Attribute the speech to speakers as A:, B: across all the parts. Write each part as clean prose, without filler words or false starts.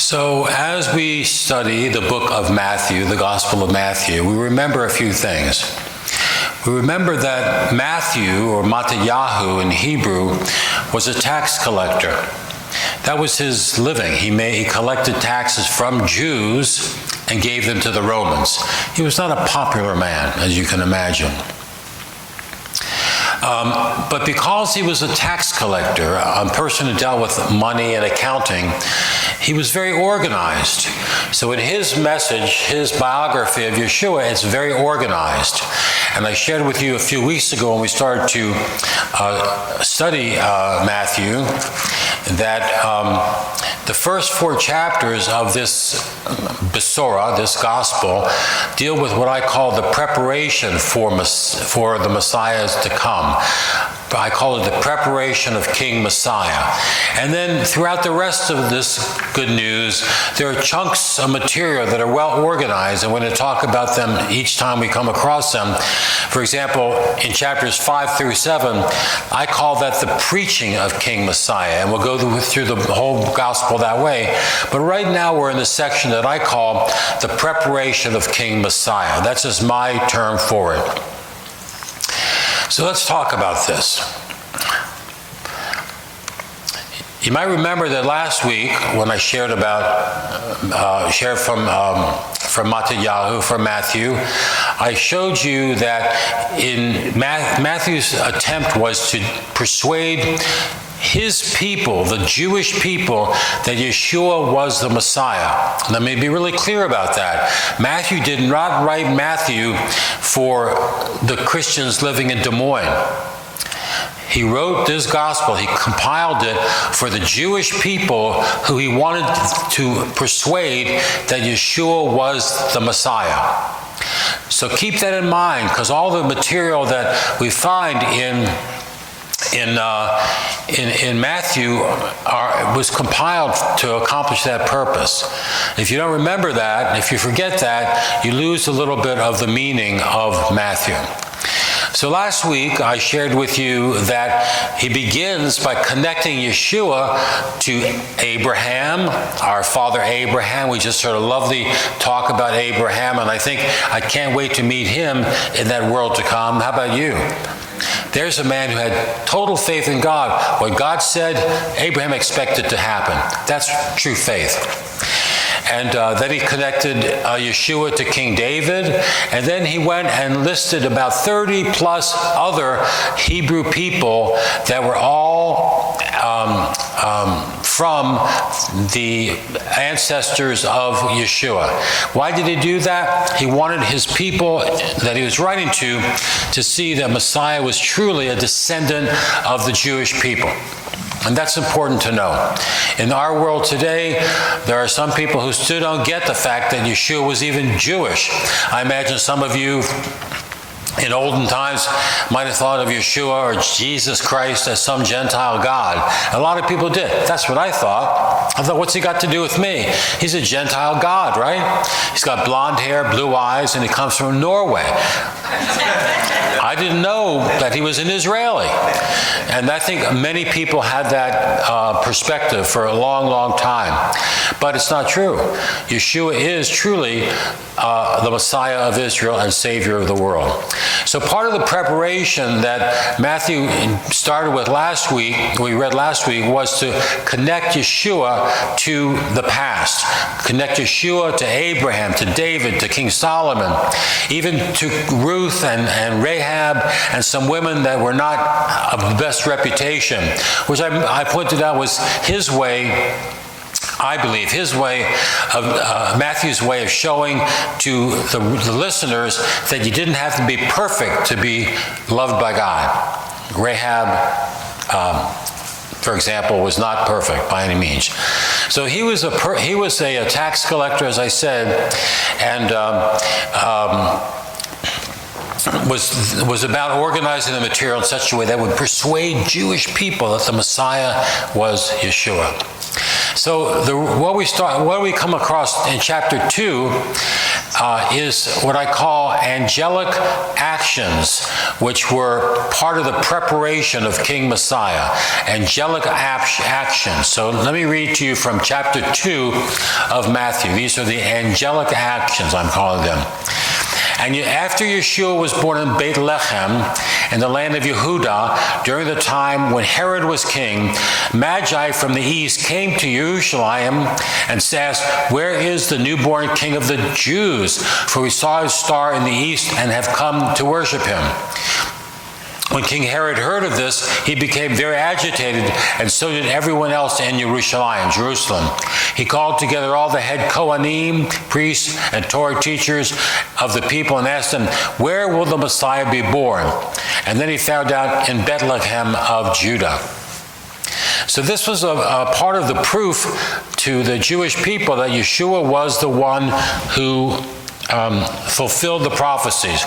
A: So as we study the book of Matthew, the Gospel of Matthew, we remember a few things. We remember that Matthew, or Mattityahu in Hebrew, was a tax collector. That was his living. He collected taxes from Jews and gave them to the Romans. He was not a popular man, as you can imagine. But because he was a tax collector, a person who dealt with money and accounting, he was very organized. So in his message, his biography of Yeshua, it's very organized. And I shared with you a few weeks ago when we started to study Matthew, that the first 4 chapters of this Besorah, this gospel, deal with what I call the preparation for the Messiahs to come. I call it the preparation of King Messiah. And then throughout the rest of this good news, there are chunks of material that are well organized, and we're going to talk about them each time we come across them. For example, in chapters 5 through 7, I call that the preaching of King Messiah, and we'll go through the whole gospel that way. But right now we're in the section that I call the preparation of King Messiah. That's just my term for it. So let's talk about this. You might remember that last week when I shared from Mattityahu, from Matthew, I showed you that in Matthew's attempt was to persuade his people, the Jewish people, that Yeshua was the Messiah. Let me be really clear about that. Matthew did not write Matthew for the Christians living in Des Moines. He wrote this gospel, he compiled it for the Jewish people who he wanted to persuade that Yeshua was the Messiah. So keep that in mind, because all the material that we find in Matthew was compiled to accomplish that purpose. If you don't remember that, if you forget that, you lose a little bit of the meaning of Matthew. So last week I shared with you that he begins by connecting Yeshua to Abraham, our father Abraham. We just heard a lovely talk about Abraham, and I think I can't wait to meet him in that world to come. How about you? There's a man who had total faith in God. What God said, Abraham expected to happen. That's true faith. And then he connected Yeshua to King David. And then he went and listed about 30 plus other Hebrew people that were all from the ancestors of Yeshua. Why did he do that? He wanted his people that he was writing to see that Messiah was truly a descendant of the Jewish people. And that's important to know. In our world today, there are some people who still don't get the fact that Yeshua was even Jewish. I imagine some of you in olden times might have thought of Yeshua or Jesus Christ as some Gentile God. A lot of people did. That's what I thought. I thought, what's he got to do with me? He's a Gentile God, right? He's got blonde hair, blue eyes, and he comes from Norway. I didn't know that he was an Israeli. And I think many people had that perspective for a long, long time. But it's not true. Yeshua is truly the Messiah of Israel and Savior of the world. So part of the preparation that Matthew started with last week, we read last week, was to connect Yeshua to the past. Connect Yeshua to Abraham, to David, to King Solomon, even to Ruth and Rahab and some women that were not of the best reputation, which I pointed out was his way, I believe, his way of Matthew's way of showing to the listeners that you didn't have to be perfect to be loved by God. Rahab, for example, was not perfect by any means. So he was a tax collector, as I said, and was about organizing the material in such a way that would persuade Jewish people that the Messiah was Yeshua. So what we come across in chapter 2, is what I call angelic actions, which were part of the preparation of King Messiah. Angelic actions. So let me read to you from chapter 2 of Matthew. These are the angelic actions, I'm calling them. And after Yeshua was born in Bethlehem, in the land of Yehuda, during the time when Herod was king, Magi from the east came to Jerusalem and asked, "Where is the newborn king of the Jews? For we saw his star in the east and have come to worship him." When King Herod heard of this, he became very agitated, and so did everyone else in Jerusalem. He called together all the head Kohanim, priests, and Torah teachers of the people and asked them, "Where will the Messiah be born?" And then he found out in Bethlehem of Judah. So this was a part of the proof to the Jewish people that Yeshua was the one who fulfilled the prophecies.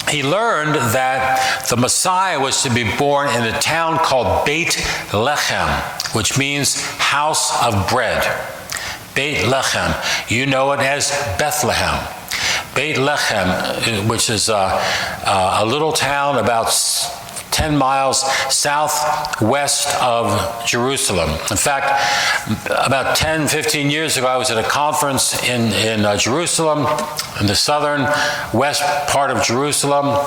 A: He learned that the Messiah was to be born in a town called Beit Lechem, which means house of bread. Beit Lechem. You know it as Bethlehem. Beit Lechem, which is a little town about 10 miles southwest of Jerusalem. In fact, about 10, 15 years ago, I was at a conference in Jerusalem, in the southern west part of Jerusalem,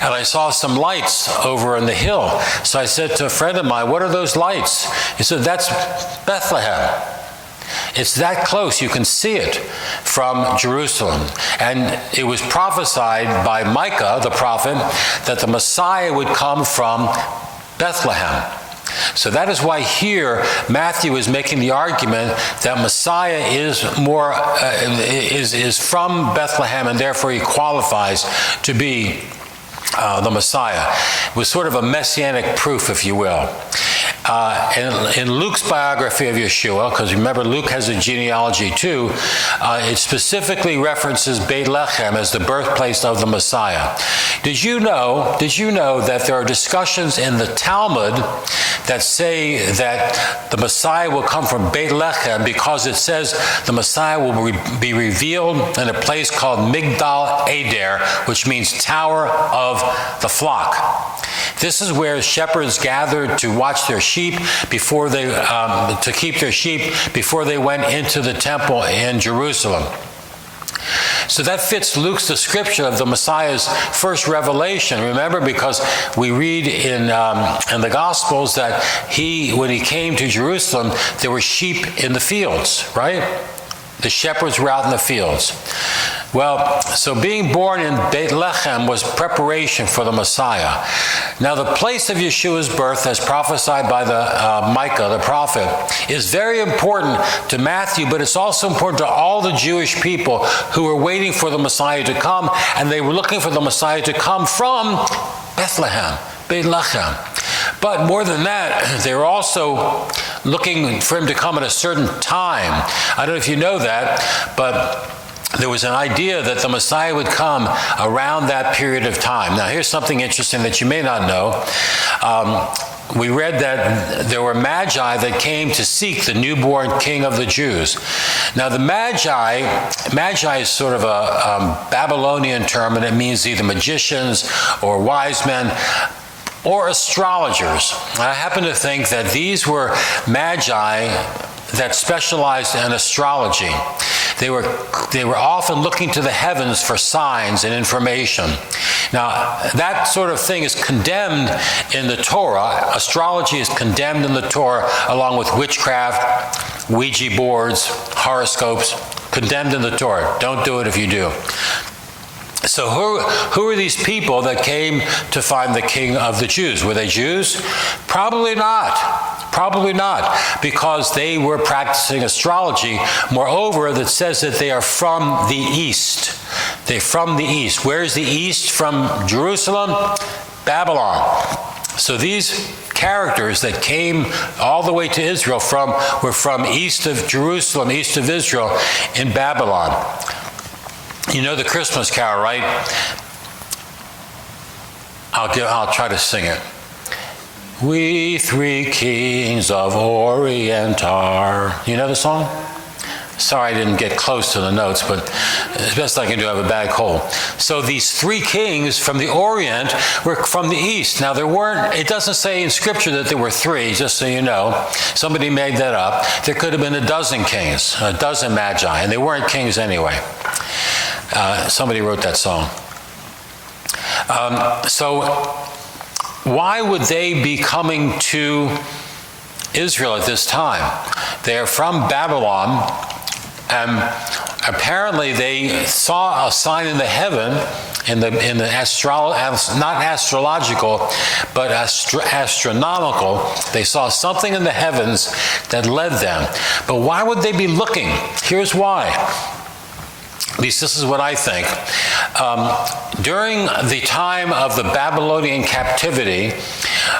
A: and I saw some lights over on the hill. So I said to a friend of mine, "What are those lights?" He said, "That's Bethlehem. It's that close, you can see it from Jerusalem." And it was prophesied by Micah, the prophet, that the Messiah would come from Bethlehem. So that is why here Matthew is making the argument that Messiah is from Bethlehem, and therefore he qualifies to be the Messiah. It was sort of a messianic proof, if you will. In Luke's biography of Yeshua, because remember Luke has a genealogy too, it specifically references Beit Lechem as the birthplace of the Messiah. Did you know that there are discussions in the Talmud that say that the Messiah will come from Beit Lechem because it says the Messiah will be revealed in a place called Migdal Eder, which means Tower of the Flock. This is where shepherds gathered to watch their sheep before they to keep their sheep before they went into the temple in Jerusalem. So that fits Luke's description of the Messiah's first revelation. Remember, because we read in the Gospels that when he came to Jerusalem, there were sheep in the fields, right? The shepherds were out in the fields. Well, so being born in Beit Lechem was preparation for the Messiah. Now, the place of Yeshua's birth, as prophesied by Micah, the prophet, is very important to Matthew, but it's also important to all the Jewish people who were waiting for the Messiah to come, and they were looking for the Messiah to come from Bethlehem, Beit Lechem. But more than that, they were also looking for him to come at a certain time. I don't know if you know that, but there was an idea that the Messiah would come around that period of time. Now, here's something interesting that you may not know. We read that there were magi that came to seek the newborn king of the Jews. Now, the magi is sort of a Babylonian term, and it means either magicians or wise men or astrologers. I happen to think that these were magi that specialized in astrology. They were often looking to the heavens for signs and information. Now, that sort of thing is condemned in the Torah. Astrology is condemned in the Torah, along with witchcraft, Ouija boards, horoscopes, condemned in the Torah. Don't do it if you do. So who are these people that came to find the king of the Jews? Were they Jews? Probably not. Probably not, because they were practicing astrology. Moreover, that says that they are from the east. They're from the east. Where is the east from Jerusalem? Babylon. So these characters that came all the way to Israel were from east of Jerusalem, east of Israel, in Babylon. You know the Christmas carol, right? I'll try to sing it. We three kings of Orient are. You know the song? Sorry I didn't get close to the notes, but as best I can do, I have a bag hole. So these 3 kings from the Orient were from the East. Now there weren't, it doesn't say in Scripture that there were 3, just so you know. Somebody made that up. There could have been a dozen kings, a dozen magi, and they weren't kings anyway. Somebody wrote that song. So why would they be coming to Israel at this time? They are from Babylon. Apparently they saw a sign in the heaven, not astrological, but astronomical. They saw something in the heavens that led them. But why would they be looking? Here's why. At least this is what I think. During the time of the Babylonian captivity,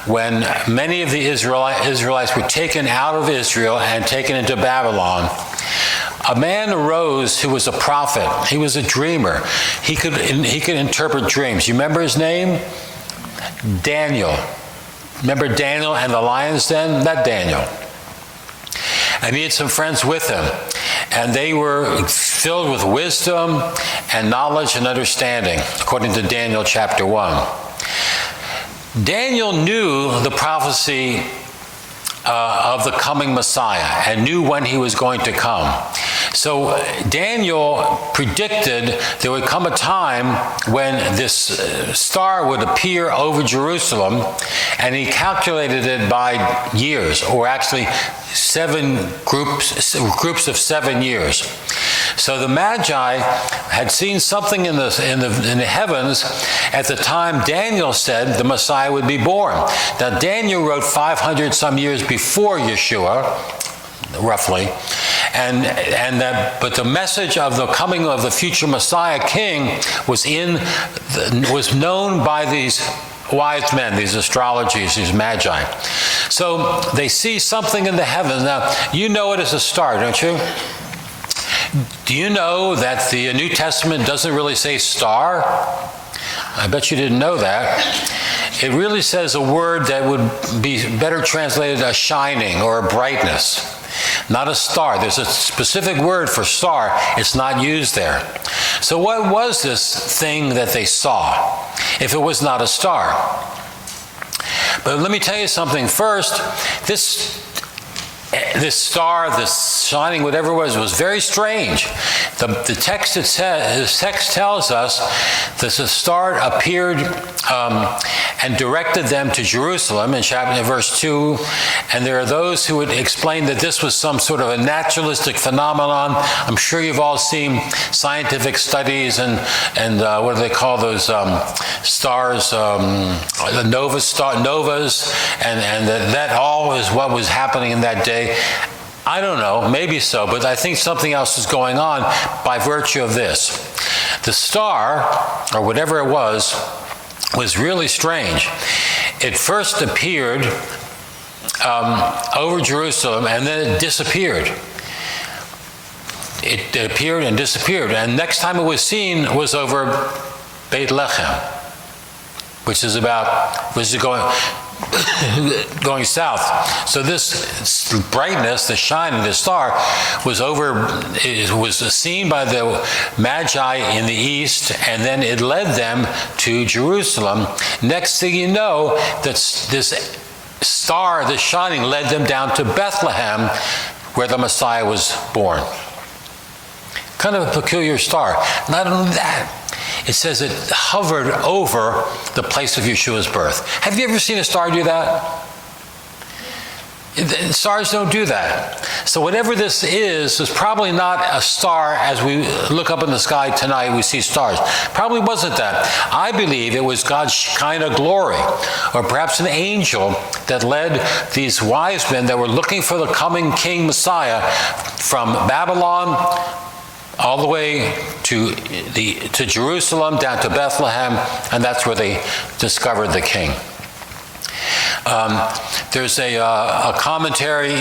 A: when many of the Israelites were taken out of Israel and taken into Babylon, a man arose who was a prophet. He was a dreamer. He could interpret dreams. You remember his name? Daniel. Remember Daniel and the lion's den? That Daniel. And he had some friends with him. And they were filled with wisdom and knowledge and understanding, according to Daniel chapter 1. Daniel knew the prophecy of the coming Messiah and knew when he was going to come. So Daniel predicted there would come a time when this star would appear over Jerusalem, and he calculated it by years, or actually groups of 7 years. So the Magi had seen something in the heavens at the time Daniel said the Messiah would be born. Now Daniel wrote 500 some years before Yeshua, roughly, but the message of the coming of the future Messiah King was known by these wise men, these astrologies, these magi. So they see something in the heavens. Now, you know it as a star, don't you? Do you know that the New Testament doesn't really say star? I bet you didn't know that. It really says a word that would be better translated as shining or a brightness, not a star. There's a specific word for star. It's not used there. So what was this thing that they saw, if it was not a star? But let me tell you something first. This star, this shining, whatever it was very strange. The text tells us that the star appeared and directed them to Jerusalem in verse 2. And there are those who would explain that this was some sort of a naturalistic phenomenon. I'm sure you've all seen scientific studies and what do they call those stars, the novas, and that all is what was happening in that day. I don't know, maybe so, but I think something else is going on by virtue of this. The star, or whatever it was really strange. It first appeared over Jerusalem, and then it disappeared. It appeared and disappeared, and next time it was seen was over Bethlehem, which is going south. So this brightness, the shining, the star, was seen by the Magi in the east, and then it led them to Jerusalem. Next thing you know, this star, the shining, led them down to Bethlehem, where the Messiah was born. Kind of a peculiar star. Not only that, it says it hovered over the place of Yeshua's birth. Have you ever seen a star do that? Stars don't do that. So whatever this is probably not a star. As we look up in the sky tonight, we see stars. Probably wasn't that. I believe it was God's Shekinah glory, or perhaps an angel that led these wise men that were looking for the coming King Messiah from Babylon all the way to Jerusalem, down to Bethlehem, and that's where they discovered the king. There's a commentary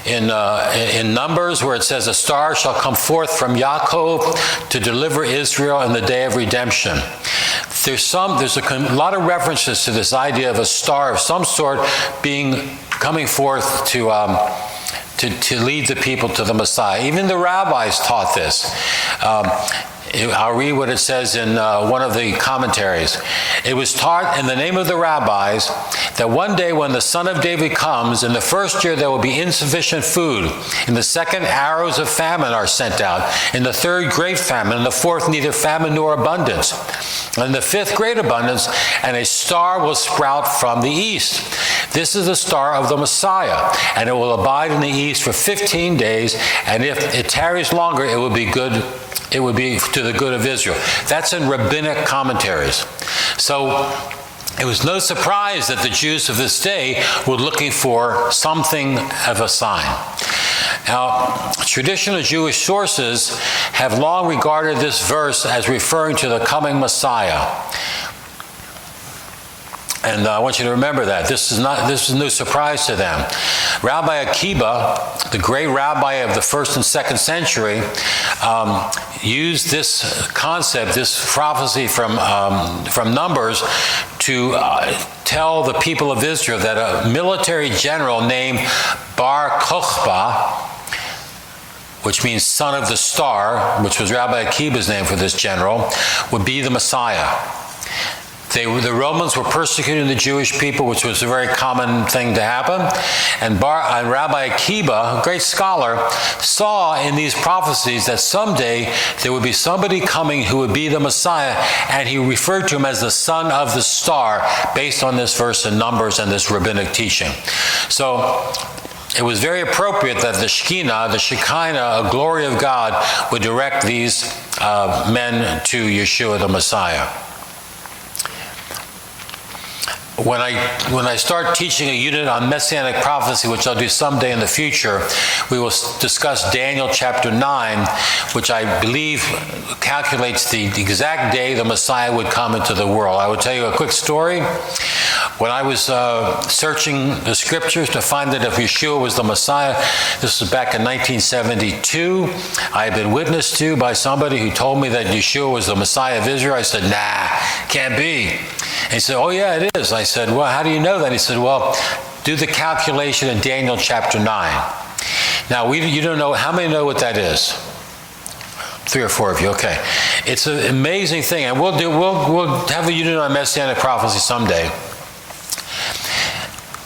A: in Numbers where it says, "A star shall come forth from Yaakov to deliver Israel in the day of redemption." There's a lot of references to this idea of a star of some sort coming forth to to lead the people to the Messiah. Even the rabbis taught this. I'll read what it says in one of the commentaries. It was taught in the name of the rabbis that one day when the Son of David comes, in the first year there will be insufficient food. In the second, arrows of famine are sent out. In the third, great famine. In the fourth, neither famine nor abundance. In the fifth, great abundance, and a star will sprout from the east. This is the star of the Messiah, and it will abide in the east for 15 days, and if it tarries longer, it will be good. It would be to the good of Israel. That's in rabbinic commentaries. So it was no surprise that the Jews of this day were looking for something of a sign. Now, traditional Jewish sources have long regarded this verse as referring to the coming Messiah. And I want you to remember that. This is no surprise to them. Rabbi Akiba, the great rabbi of the 1st and 2nd century, used this concept, this prophecy from Numbers, to tell the people of Israel that a military general named Bar Kokhba, which means son of the star, which was Rabbi Akiba's name for this general, would be the Messiah. The Romans were persecuting the Jewish people, which was a very common thing to happen. And Rabbi Akiba, a great scholar, saw in these prophecies that someday there would be somebody coming who would be the Messiah, and he referred to him as the son of the star, based on this verse in Numbers and this rabbinic teaching. So it was very appropriate that the Shekinah, a glory of God, would direct these men to Yeshua the Messiah. When I start teaching a unit on Messianic prophecy, which I'll do someday in the future, we will discuss Daniel chapter 9, which I believe calculates the exact day the Messiah would come into the world. I will tell you a quick story. When I was searching the scriptures to find that if Yeshua was the Messiah, this was back in 1972, I had been witnessed to by somebody who told me that Yeshua was the Messiah of Israel. I said, nah, can't be. And he said, oh yeah, it is. I said, well, how do you know that? He said, well, do the calculation in Daniel chapter 9. Now, you don't know, how many know what that is? 3 or 4 of you, okay. It's an amazing thing, and we'll have a unit on Messianic prophecy someday.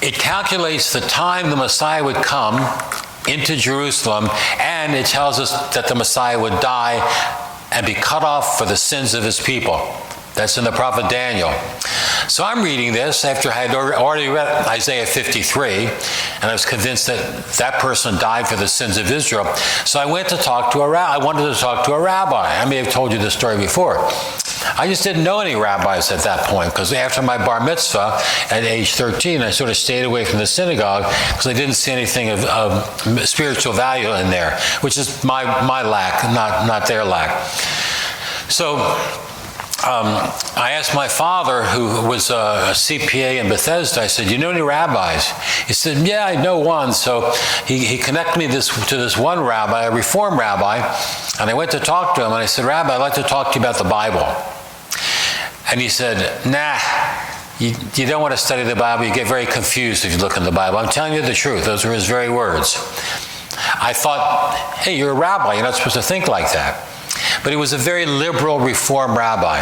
A: It calculates the time the Messiah would come into Jerusalem, and it tells us that the Messiah would die and be cut off for the sins of his people. That's in the prophet Daniel. So I'm reading this after I had already read Isaiah 53, and I was convinced that that person died for the sins of Israel. So I went to talk to I wanted to talk to a rabbi. I may have told you this story before. I just didn't know any rabbis at that point, because after my bar mitzvah at age 13, I sort of stayed away from the synagogue because I didn't see anything of spiritual value in there, which is my lack, not their lack. So I asked my father, who was a CPA in Bethesda, I said, do you know any rabbis? He said, yeah, I know one. So he connected me to this one rabbi, a Reform rabbi, and I went to talk to him, and I said, Rabbi, I'd like to talk to you about the Bible. And he said, nah, you don't want to study the Bible. You get very confused if you look in the Bible. I'm telling you the truth. Those were his very words. I thought, hey, you're a rabbi. You're not supposed to think like that. But he was a very liberal Reform rabbi.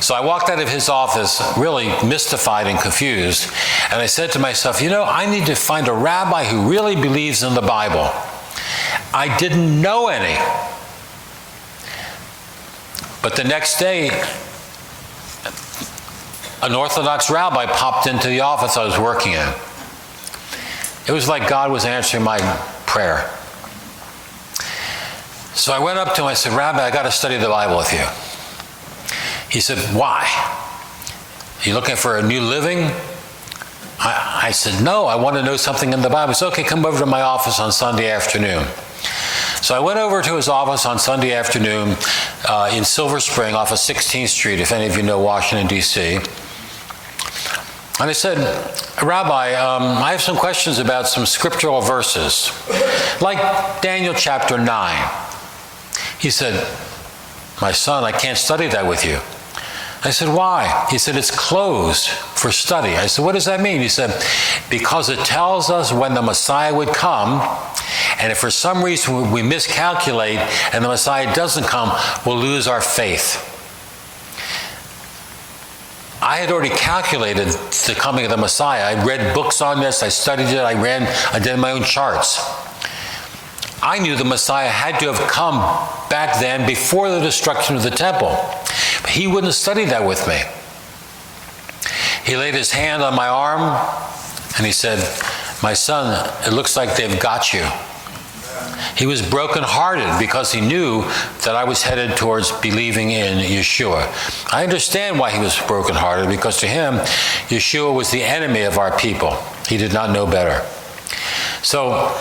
A: So I walked out of his office really mystified and confused. And I said to myself, I need to find a rabbi who really believes in the Bible. I didn't know any. But the next day, an Orthodox rabbi popped into the office I was working in. It was like God was answering my prayer. So I went up to him, I said, Rabbi, I got to study the Bible with you. He said, why? Are you looking for a new living? I said, no, I want to know something in the Bible. He said, okay, come over to my office on Sunday afternoon. So I went over to his office on Sunday afternoon in Silver Spring off of 16th Street, if any of you know Washington, D.C. And I said, Rabbi, I have some questions about some scriptural verses, like Daniel chapter 9. He said, my son, I can't study that with you. I said, why? He said, it's closed for study. I said, what does that mean? He said, because it tells us when the Messiah would come, and if for some reason we miscalculate and the Messiah doesn't come, we'll lose our faith. I had already calculated the coming of the Messiah. I read books on this, I studied it, I did my own charts. I knew the Messiah had to have come back then before the destruction of the temple. But he wouldn't study that with me. He laid his hand on my arm and he said, my son, it looks like they've got you. He was brokenhearted because he knew that I was headed towards believing in Yeshua. I understand why he was brokenhearted, because to him, Yeshua was the enemy of our people. He did not know better. So,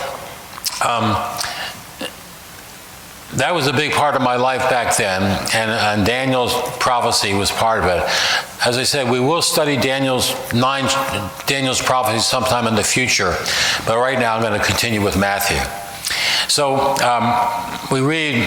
A: that was a big part of my life back then, and Daniel's prophecy was part of it. As I said, we will study Daniel's prophecy sometime in the future, but right now I'm going to continue with Matthew. So we read,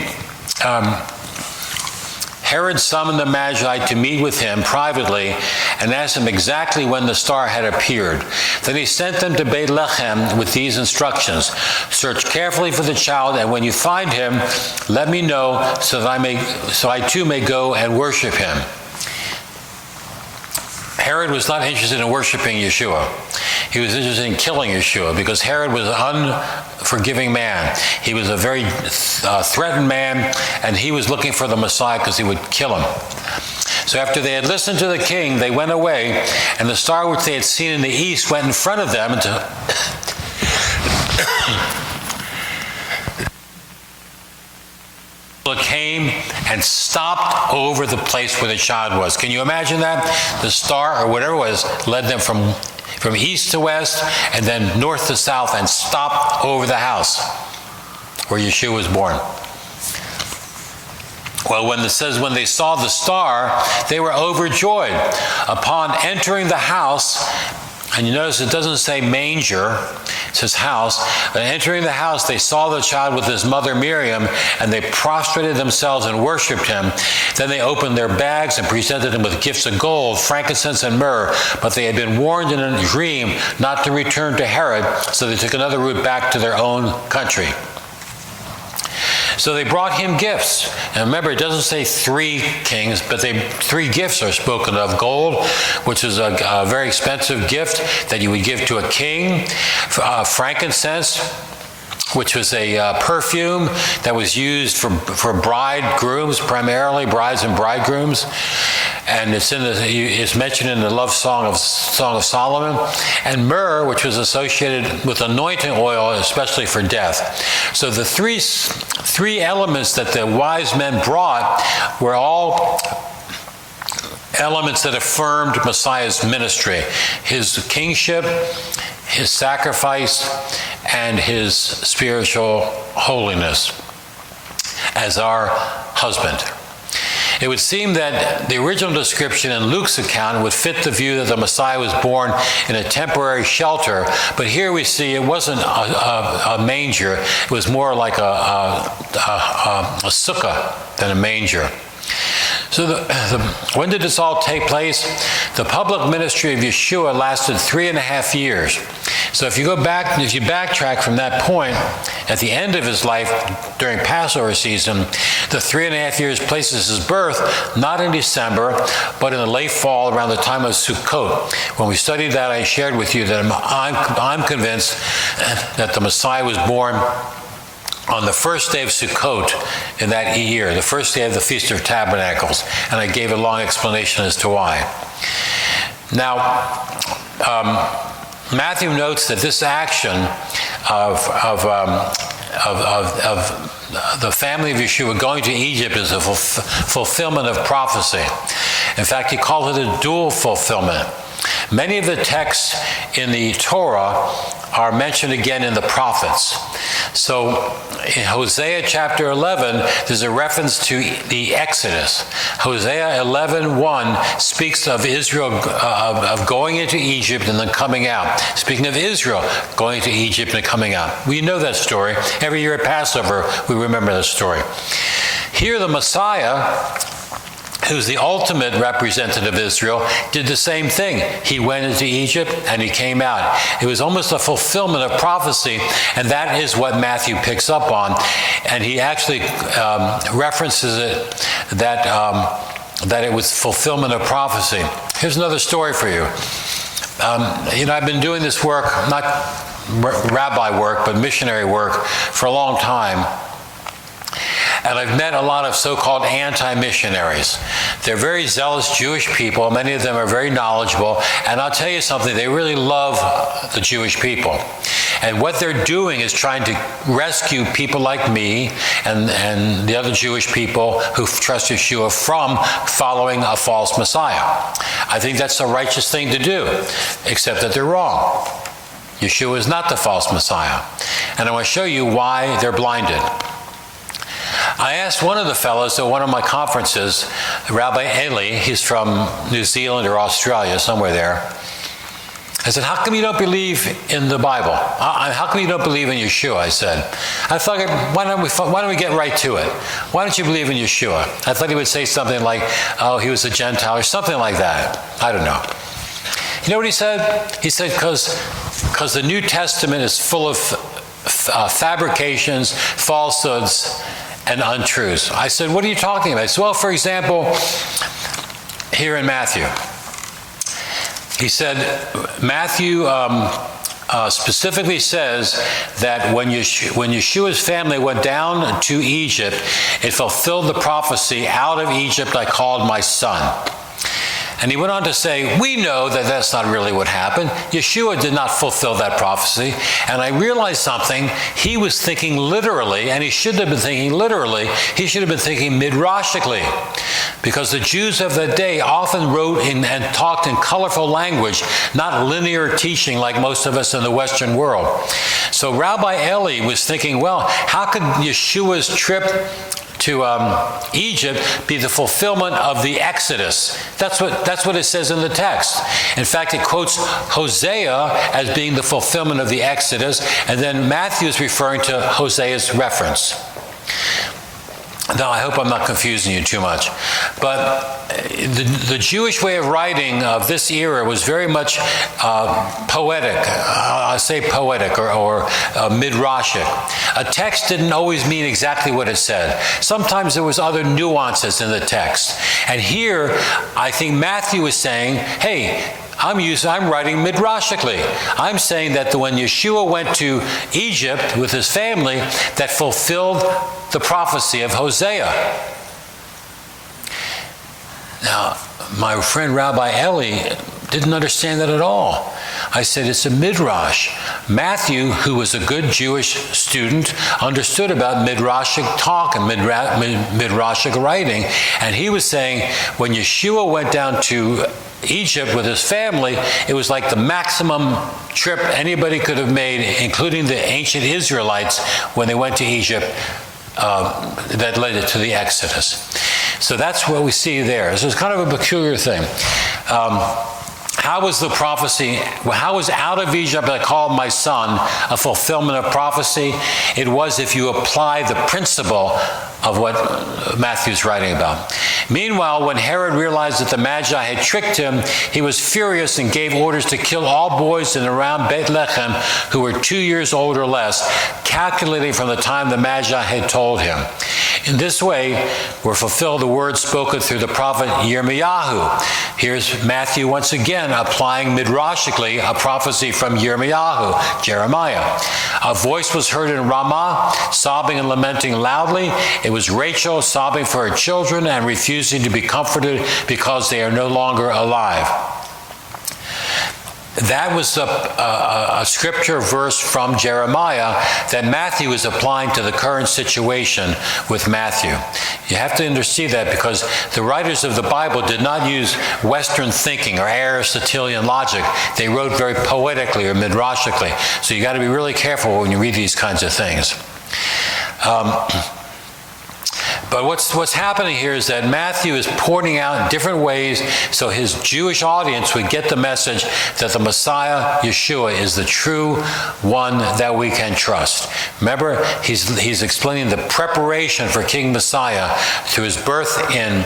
A: Herod summoned the Magi to meet with him privately and asked him exactly when the star had appeared. Then he sent them to Bethlehem with these instructions: search carefully for the child, and when you find him, let me know so I too may go and worship him. Herod was not interested in worshiping Yeshua. He was interested in killing Yeshua, because Herod was an unforgiving man. He was a very threatened man, and he was looking for the Messiah because he would kill him. So after they had listened to the king, they went away, and the star which they had seen in the east went in front of them came and stopped over the place where the child was. Can you imagine that? The star, or whatever it was, led them from east to west and then north to south, and stopped over the house where Yeshua was born. Well, when it says when they saw the star, they were overjoyed. Upon entering the house, and you notice it doesn't say manger, it says house. But entering the house, they saw the child with his mother Miriam, and they prostrated themselves and worshipped him. Then they opened their bags and presented him with gifts of gold, frankincense, and myrrh. But they had been warned in a dream not to return to Herod, so they took another route back to their own country. So they brought him gifts. And remember, it doesn't say 3 kings, but 3 gifts are spoken of. Gold, which is a very expensive gift that you would give to a king. Frankincense, which was a perfume that was used for bridegrooms, primarily brides and bridegrooms. And it's mentioned in the love song of Solomon. And myrrh, which was associated with anointing oil, especially for death. So the three elements that the wise men brought were all elements that affirmed Messiah's ministry: his kingship, his sacrifice, and his spiritual holiness as our husband. It would seem that the original description in Luke's account would fit the view that the Messiah was born in a temporary shelter, but here we see it wasn't a manger. It was more like a sukkah than a manger. So when did this all take place? The public ministry of Yeshua lasted 3.5 years. So if you backtrack from that point, at the end of his life during Passover season, the 3.5 years places his birth not in December, but in the late fall around the time of Sukkot. When we studied that, I shared with you that I'm convinced that the Messiah was born on the first day of Sukkot in that year, the first day of the Feast of Tabernacles, and I gave a long explanation as to why. Now, Matthew notes that this action of the family of Yeshua going to Egypt is a fulfillment of prophecy. In fact, he calls it a dual fulfillment. Many of the texts in the Torah are mentioned again in the prophets. So in Hosea chapter 11, there's a reference to the Exodus. Hosea 11:1 speaks of Israel, of going into Egypt and then coming out. Speaking of Israel going into Egypt and coming out. We know that story. Every year at Passover, we remember that story. Here the Messiah, who's the ultimate representative of Israel, did the same thing. He went into Egypt and he came out. It was almost a fulfillment of prophecy, and that is what Matthew picks up on. And he actually references it that it was fulfillment of prophecy. Here's another story for you. I've been doing this work, not rabbi work, but missionary work for a long time. And I've met a lot of so-called anti-missionaries. They're very zealous Jewish people. Many of them are very knowledgeable. And I'll tell you something, they really love the Jewish people. And what they're doing is trying to rescue people like me and the other Jewish people who trust Yeshua from following a false Messiah. I think that's a righteous thing to do, except that they're wrong. Yeshua is not the false Messiah. And I want to show you why they're blinded. I asked one of the fellows at one of my conferences, Rabbi Eli, he's from New Zealand or Australia, somewhere there. I said, how come you don't believe in the Bible? How come you don't believe in Yeshua? I said. I thought, why don't we get right to it? Why don't you believe in Yeshua? I thought he would say something like, oh, he was a Gentile or something like that. I don't know. You know what he said? He said, because the New Testament is full of fabrications, falsehoods, and untruths. I said, what are you talking about? He said, well, for example, here in Matthew. He said, Matthew specifically says that when Yeshua's family went down to Egypt, it fulfilled the prophecy, out of Egypt I called my son. And he went on to say, we know that that's not really what happened. Yeshua did not fulfill that prophecy. And I realized something. He was thinking literally, and he shouldn't have been thinking literally. He should have been thinking midrashically. Because the Jews of that day often wrote and talked in colorful language, not linear teaching like most of us in the Western world. So Rabbi Eli was thinking, well, how could Yeshua's trip to Egypt be the fulfillment of the Exodus? That's what it says in the text. In fact, it quotes Hosea as being the fulfillment of the Exodus, and then Matthew is referring to Hosea's reference. Now, I hope I'm not confusing you too much, but the Jewish way of writing of this era was very much poetic. I say poetic or midrashic. A text didn't always mean exactly what it said. Sometimes there was other nuances in the text. And here, I think Matthew is saying, hey, I'm writing midrashically. I'm saying that when Yeshua went to Egypt with his family, that fulfilled the prophecy of Hosea. Now, my friend Rabbi Eli didn't understand that at all. I said, it's a midrash. Matthew, who was a good Jewish student, understood about midrashic talk and midrashic writing. And he was saying, when Yeshua went down to Egypt with his family, it was like the maximum trip anybody could have made, including the ancient Israelites, when they went to Egypt, that led to the Exodus. So that's what we see there. So it's kind of a peculiar thing. How was the prophecy, how was out of Egypt I called my son a fulfillment of prophecy? It was if you apply the principle of what Matthew's writing about. Meanwhile, when Herod realized that the Magi had tricked him, he was furious and gave orders to kill all boys in and around Bethlehem who were 2 years old or less, calculating from the time the Magi had told him. In this way were fulfilled the words spoken through the prophet Yirmiyahu. Here's Matthew once again applying midrashically a prophecy from Yirmiyahu, Jeremiah. A voice was heard in Ramah, sobbing and lamenting loudly. It was Rachel sobbing for her children and refusing to be comforted because they are no longer alive. That was a scripture verse from Jeremiah that Matthew is applying to the current situation with Matthew. You have to understand that because the writers of the Bible did not use Western thinking or Aristotelian logic. They wrote very poetically or midrashically. So you got to be really careful when you read these kinds of things. But what's happening here is that Matthew is pointing out in different ways so his Jewish audience would get the message that the Messiah, Yeshua, is the true one that we can trust. Remember, he's explaining the preparation for King Messiah through his birth in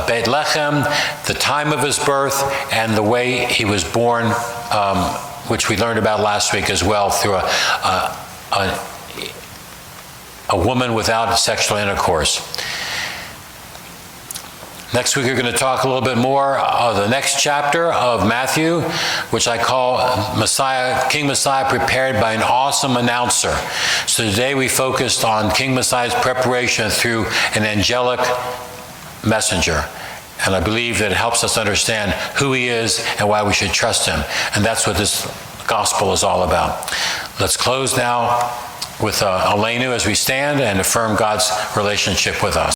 A: Bethlehem, the time of his birth, and the way he was born, which we learned about last week as well, through a woman without sexual intercourse. Next week, we're going to talk a little bit more of the next chapter of Matthew, which I call King Messiah prepared by an awesome announcer. So today we focused on King Messiah's preparation through an angelic messenger. And I believe that it helps us understand who he is and why we should trust him. And that's what this gospel is all about. Let's close now with Aleinu as we stand and affirm God's relationship with us.